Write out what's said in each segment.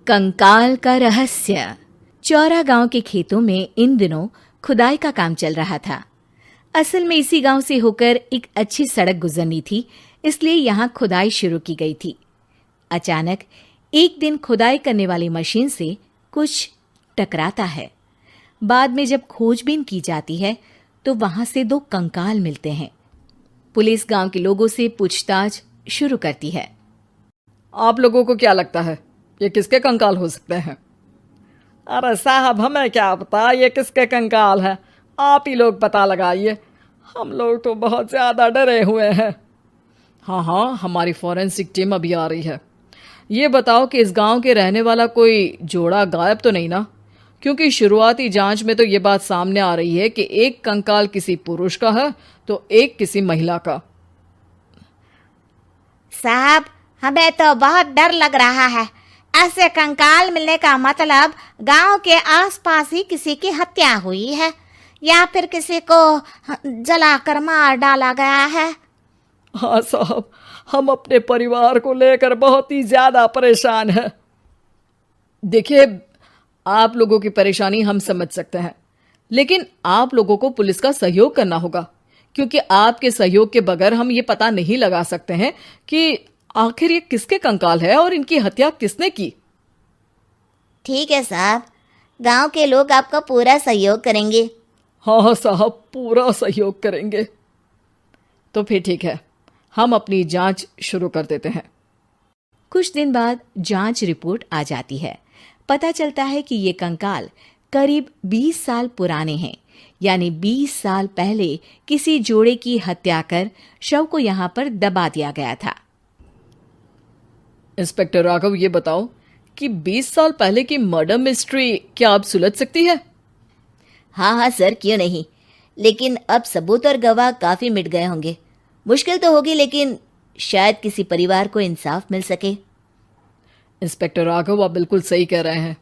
कंकाल का रहस्य। चौरा गांव के खेतों में इन दिनों खुदाई का काम चल रहा था। असल में इसी गांव से होकर एक अच्छी सड़क गुजरनी थी, इसलिए यहाँ खुदाई शुरू की गई थी। अचानक एक दिन खुदाई करने वाली मशीन से कुछ टकराता है। बाद में जब खोजबीन की जाती है तो वहां से 2 कंकाल मिलते हैं। पुलिस गांव के लोगों से पूछताछ शुरू करती है। आप लोगों को क्या लगता है ये किसके कंकाल हो सकते हैं? अरे साहब, हमें क्या पता ये किसके कंकाल है, आप ही लोग पता लगाइए। हम लोग तो बहुत ज़्यादा डरे हुए हैं। हाँ, हमारी फॉरेंसिक टीम अभी आ रही है। ये बताओ कि इस गांव के रहने वाला कोई जोड़ा गायब तो नहीं ना? क्योंकि शुरुआती जांच में तो ये बात सामने आ रही है कि एक कंकाल किसी पुरुष का है तो एक किसी महिला का। साहब, हमें तो बहुत डर लग रहा है। ऐसे कंकाल मिलने का मतलब गांव के आसपास ही किसी की हत्या हुई है या फिर किसी को जलाकर मार डाला गया है। हाँ साहब, हम अपने परिवार को लेकर बहुत ही ज़्यादा परेशान हैं। देखिए, आप लोगों की परेशानी हम समझ सकते हैं, लेकिन आप लोगों को पुलिस का सहयोग करना होगा, क्योंकि आपके सहयोग के बगैर हम ये पता नहीं लगा सकते हैं कि आखिर ये किसके कंकाल है और इनकी हत्या किसने की। ठीक है साहब, गांव के लोग आपका पूरा सहयोग करेंगे। हाँ साहब, पूरा सहयोग करेंगे। तो फिर ठीक है, हम अपनी जांच शुरू कर देते हैं। कुछ दिन बाद जांच रिपोर्ट आ जाती है। पता चलता है कि ये कंकाल करीब 20 साल पुराने हैं, यानी 20 साल पहले किसी जोड़े की हत्या कर शव को यहाँ पर दबा दिया गया था। इंस्पेक्टर राघव, ये बताओ कि 20 साल पहले की मर्डर मिस्ट्री क्या आप सुलझ सकती है? हाँ सर, क्यों नहीं। लेकिन अब सबूत और गवाह काफी मिट गए होंगे। मुश्किल तो होगी, लेकिन शायद किसी परिवार को इंसाफ मिल सके। इंस्पेक्टर राघव, आप बिल्कुल सही कह रहे हैं।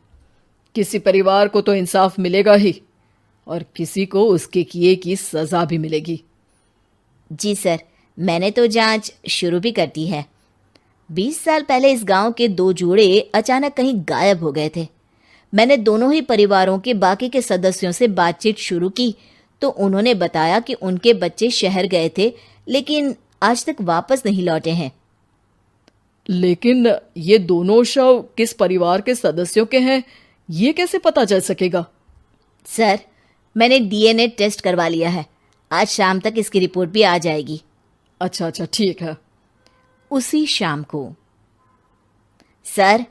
किसी परिवार को तो इंसाफ मिलेगा ही और किसी को उसके किए की सजा भी मिलेगी। जी सर, मैंने तो जांच शुरू भी कर दी है। 20 साल पहले इस गांव के 2 जोड़े अचानक कहीं गायब हो गए थे। मैंने दोनों ही परिवारों के बाकी के सदस्यों से बातचीत शुरू की तो उन्होंने बताया कि उनके बच्चे शहर गए थे, लेकिन आज तक वापस नहीं लौटे हैं। लेकिन ये दोनों शव किस परिवार के सदस्यों के हैं, ये कैसे पता चल सकेगा? सर, मैंने डीएनए टेस्ट करवा लिया है। आज शाम तक इसकी रिपोर्ट भी आ जाएगी। अच्छा, ठीक है। उसी शाम को सर,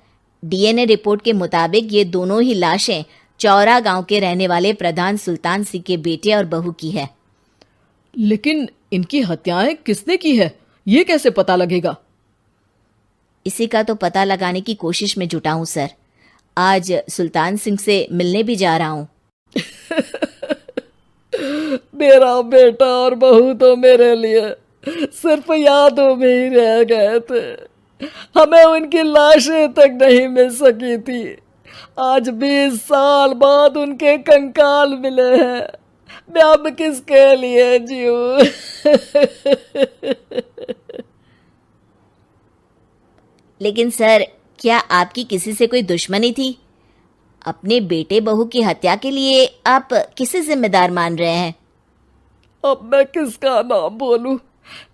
डीएनए रिपोर्ट के मुताबिक ये दोनों ही लाशें चौरा गांव के रहने वाले प्रधान सुल्तान सिंह के बेटे और बहू की है। लेकिन इनकी हत्याएं किसने की है, ये कैसे पता लगेगा? इसी का तो पता लगाने की कोशिश में जुटा हूं सर। आज सुल्तान सिंह से मिलने भी जा रहा हूं। मेरा बेटा और बहू तो मेरे लिए सिर्फ यादों में ही रह गए थे। हमें उनकी लाशें तक नहीं मिल सकी थी। आज 20 साल बाद उनके कंकाल मिले हैं। मैं अब किसके लिए जीऊं? लेकिन सर, क्या आपकी किसी से कोई दुश्मनी थी? अपने बेटे बहू की हत्या के लिए आप किसे जिम्मेदार मान रहे हैं? अब मैं किसका नाम बोलूं?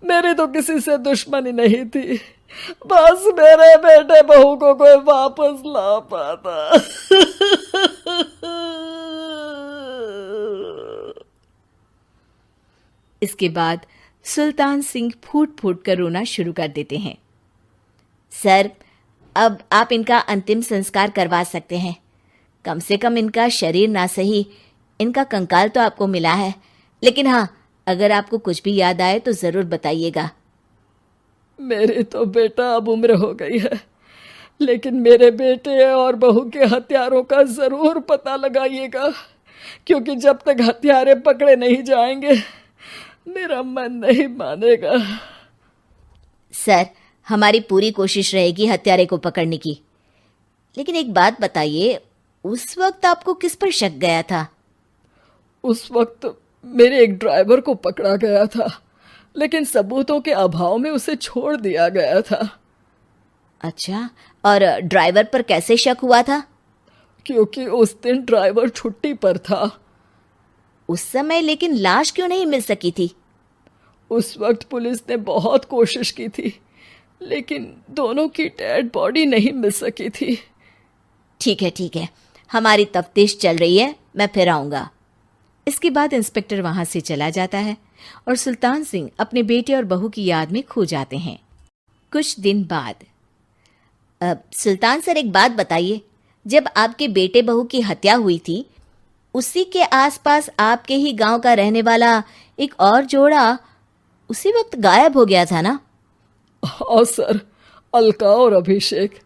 मेरी तो किसी से दुश्मनी नहीं थी, बस मेरे बेटे बहू को कोई वापस ला पाता। इसके बाद सुल्तान सिंह फूट फूट कर रोना शुरू कर देते हैं। सर, अब आप इनका अंतिम संस्कार करवा सकते हैं। कम से कम इनका शरीर ना सही, इनका कंकाल तो आपको मिला है। लेकिन हाँ, अगर आपको कुछ भी याद आए तो जरूर बताइएगा। मेरी तो बेटा अब उम्र हो गई है, लेकिन मेरे बेटे और बहू के हत्यारों का जरूर पता लगाइएगा, क्योंकि जब तक हत्यारे पकड़े नहीं जाएंगे मेरा मन नहीं मानेगा। सर, हमारी पूरी कोशिश रहेगी हत्यारे को पकड़ने की। लेकिन एक बात बताइए, उस वक्त आपको किस पर शक गया था? उस वक्त मेरे एक ड्राइवर को पकड़ा गया था, लेकिन सबूतों के अभाव में उसे छोड़ दिया गया था। अच्छा, और ड्राइवर पर कैसे शक हुआ था? क्योंकि उस दिन ड्राइवर छुट्टी पर था। उस समय लेकिन लाश क्यों नहीं मिल सकी थी? उस वक्त पुलिस ने बहुत कोशिश की थी, लेकिन दोनों की डेड बॉडी नहीं मिल सकी थी। ठीक है, हमारी तफ्तीश चल रही है, मैं फिर आऊंगा। इसके बाद इंस्पेक्टर वहां से चला जाता है और सुल्तान सिंह अपने बेटे और बहू की याद में खो जाते हैं। कुछ दिन बाद सुल्तान सर, एक बात बताइए, जब आपके बेटे बहू की हत्या हुई थी, उसी के आसपास आपके ही गांव का रहने वाला एक और जोड़ा उसी वक्त गायब हो गया था ना? हाँ सर, अलका और अभिषेक,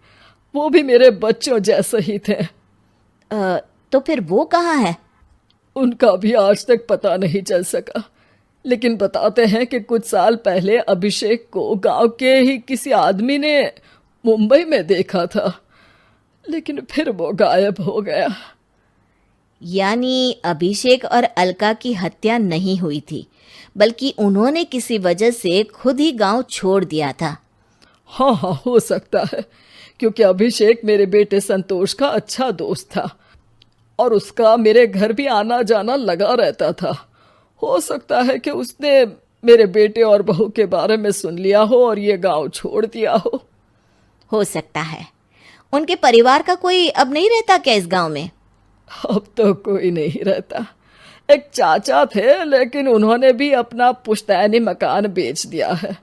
वो भी मेरे बच्चों जैसे ही थे। तो फिर वो कहाँ है? उनका भी आज तक पता नहीं चल सका, लेकिन बताते हैं कि कुछ साल पहले अभिषेक को गांव के ही किसी आदमी ने मुंबई में देखा था, लेकिन फिर वो गायब हो गया। यानी अभिषेक और अलका की हत्या नहीं हुई थी, बल्कि उन्होंने किसी वजह से खुद ही गांव छोड़ दिया था। हाँ, हो सकता है, क्योंकि अभिषेक मेरे बेटे संतोष का अच्छा दोस्त था और उसका मेरे घर भी आना जाना लगा रहता था। हो सकता है कि उसने मेरे बेटे और बहू के बारे में सुन लिया हो और ये गांव छोड़ दिया हो सकता है। उनके परिवार का कोई अब नहीं रहता क्या इस गांव में? अब तो कोई नहीं रहता। एक चाचा थे, लेकिन उन्होंने भी अपना पुश्तैनी मकान बेच दिया है।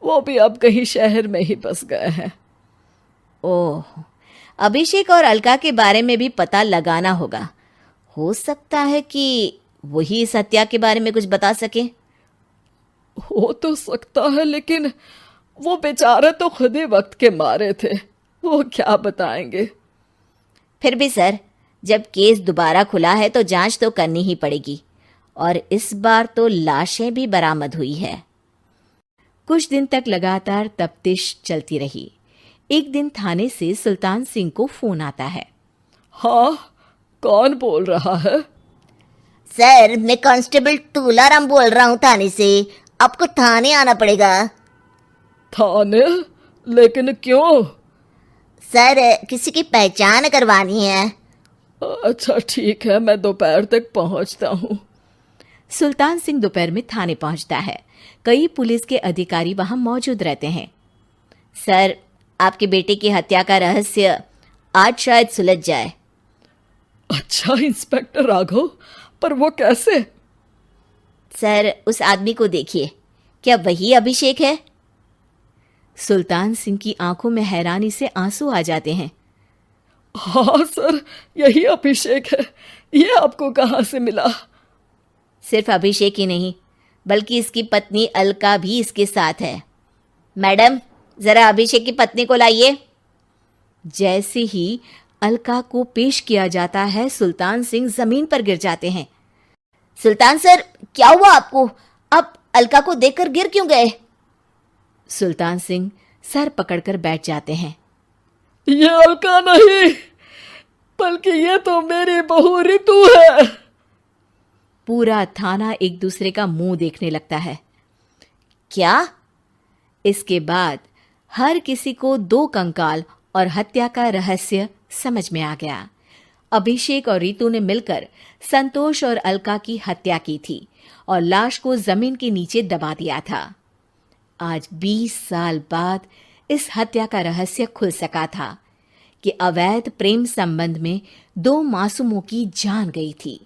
वो भी अब कहीं शहर में ही बस गए हैं। ओह, अभिषेक और अलका के बारे में भी पता लगाना होगा। हो सकता है कि वही इस हत्या के बारे में कुछ बता सके। हो तो सकता है, लेकिन वो बेचारे तो खुद ही वक्त के मारे थे, वो क्या बताएंगे। फिर भी सर, जब केस दोबारा खुला है तो जांच तो करनी ही पड़ेगी, और इस बार तो लाशें भी बरामद हुई है। कुछ दिन तक लगातार तफ्तीश चलती रही। एक दिन थाने से सुल्तान सिंह को फोन आता है। हाँ, कौन बोल रहा है? सर, मैं कांस्टेबल तुलाराम बोल रहा हूँ थाने से। आपको थाने आना पड़ेगा। थाने? लेकिन क्यों? सर, किसी की पहचान करवानी है। अच्छा ठीक है, मैं दोपहर तक पहुंचता हूँ। सुल्तान सिंह दोपहर में थाने पहुंचता है। कई पुलिस के अधिकारी वहां मौजूद रहते हैं। सर, आपके बेटे की हत्या का रहस्य आज शायद सुलझ जाए। अच्छा इंस्पेक्टर राघव, पर वो कैसे? सर, उस आदमी को देखिए, क्या वही अभिषेक है? सुल्तान सिंह की आंखों में हैरानी से आंसू आ जाते हैं। हाँ सर, यही अभिषेक है। ये आपको कहाँ से मिला? सिर्फ अभिषेक ही नहीं, बल्कि इसकी पत्नी अलका भी इसके साथ है। मैडम, जरा अभिषेक की पत्नी को लाइए। जैसे ही अलका को पेश किया जाता है, सुल्तान सिंह जमीन पर गिर जाते हैं। सुल्तान सर, क्या हुआ आपको? आप अलका को देखकर गिर क्यों गए? सुल्तान सिंह सर पकड़कर बैठ जाते हैं। ये अलका नहीं, बल्कि ये तो मेरी बहू रितु है। पूरा थाना एक दूसरे का मुंह देखने लगता है। क्या? इसके बाद हर किसी को दो कंकाल और हत्या का रहस्य समझ में आ गया। अभिषेक और रितु ने मिलकर संतोष और अलका की हत्या की थी और लाश को जमीन के नीचे दबा दिया था। आज 20 साल बाद इस हत्या का रहस्य खुल सका था कि अवैध प्रेम संबंध में दो मासूमों की जान गई थी।